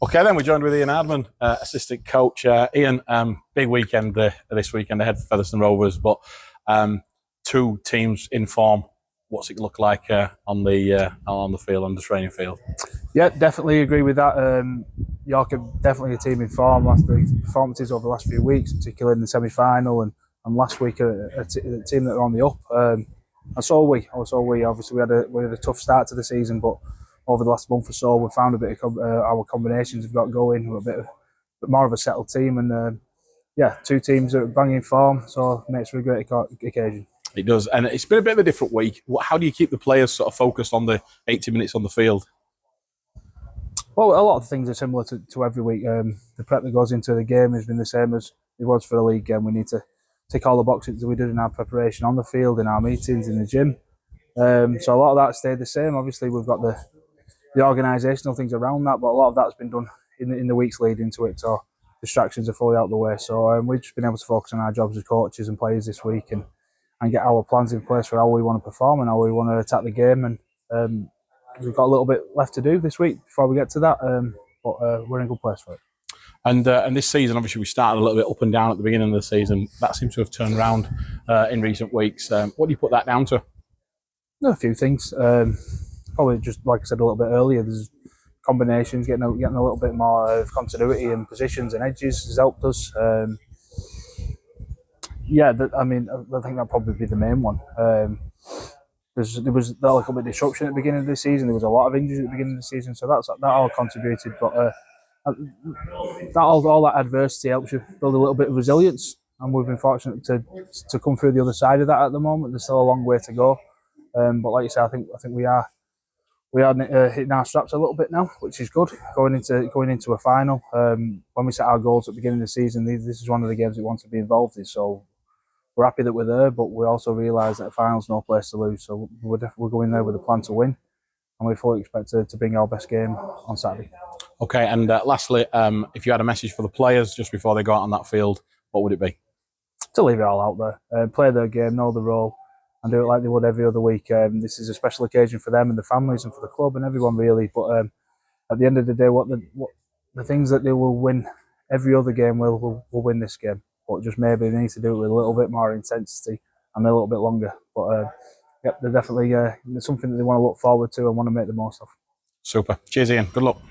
Okay, then we're joined with Ian Hardman, assistant coach. Ian, big weekend this weekend ahead for Featherstone Rovers, but two teams in form. What's it look like on the field, on the training field? Yeah, definitely agree with that. York are definitely a team in form. The performances over the last few weeks, particularly in the semi-final and last week, a team that are on the up. And so are we. Obviously, we had a tough start to the season, but over the last month or so, we've found a bit of our combinations have got going. We're a bit more of a settled team, and yeah, two teams that are banging form, so it makes for a great occasion. It does, and it's been a bit of a different week. How do you keep the players sort of focused on the 80 minutes on the field? Well, a lot of things are similar to every week. The prep that goes into the game has been the same as it was for the league game. We need to tick all the boxes that we did in our preparation on the field, in our meetings, in the gym. So a lot of that stayed the same. Obviously, we've got the organisational things around that, but a lot of that's been done in the weeks leading to it. So distractions are fully out of the way. So we've just been able to focus on our jobs as coaches and players this week and get our plans in place for how we want to perform and how we want to attack the game. And we've got a little bit left to do this week before we get to that, but we're in a good place for it. And this season, obviously, we started a little bit up and down at the beginning of the season. That seems to have turned around in recent weeks. What do you put that down to? A few things. Probably just like I said a little bit earlier, there's combinations, getting a little bit more of continuity in positions and edges has helped us. Yeah, I think that'd probably be the main one. There was a little bit of disruption at the beginning of the season. There was a lot of injuries at the beginning of the season, so that all contributed. But all that adversity helps you build a little bit of resilience, and we've been fortunate to come through the other side of that at the moment. There's still a long way to go, but like you say, I think we are hitting our straps a little bit now, which is good. Going into a final, when we set our goals at the beginning of the season, this is one of the games we want to be involved in. So we're happy that we're there, but we also realise that a final's no place to lose. So we're going there with a plan to win, and we fully expect to bring our best game on Saturday. Okay, and lastly, if you had a message for the players just before they go out on that field, what would it be? To leave it all out there, play their game, know the role, and do it like they would every other week. This is a special occasion for them and the families and for the club and everyone really. But at the end of the day, what the things that they will win every other game will win this game. But just maybe they need to do it with a little bit more intensity and a little bit longer. But yep, they're definitely something that they want to look forward to and want to make the most of. Super. Cheers, Ian. Good luck.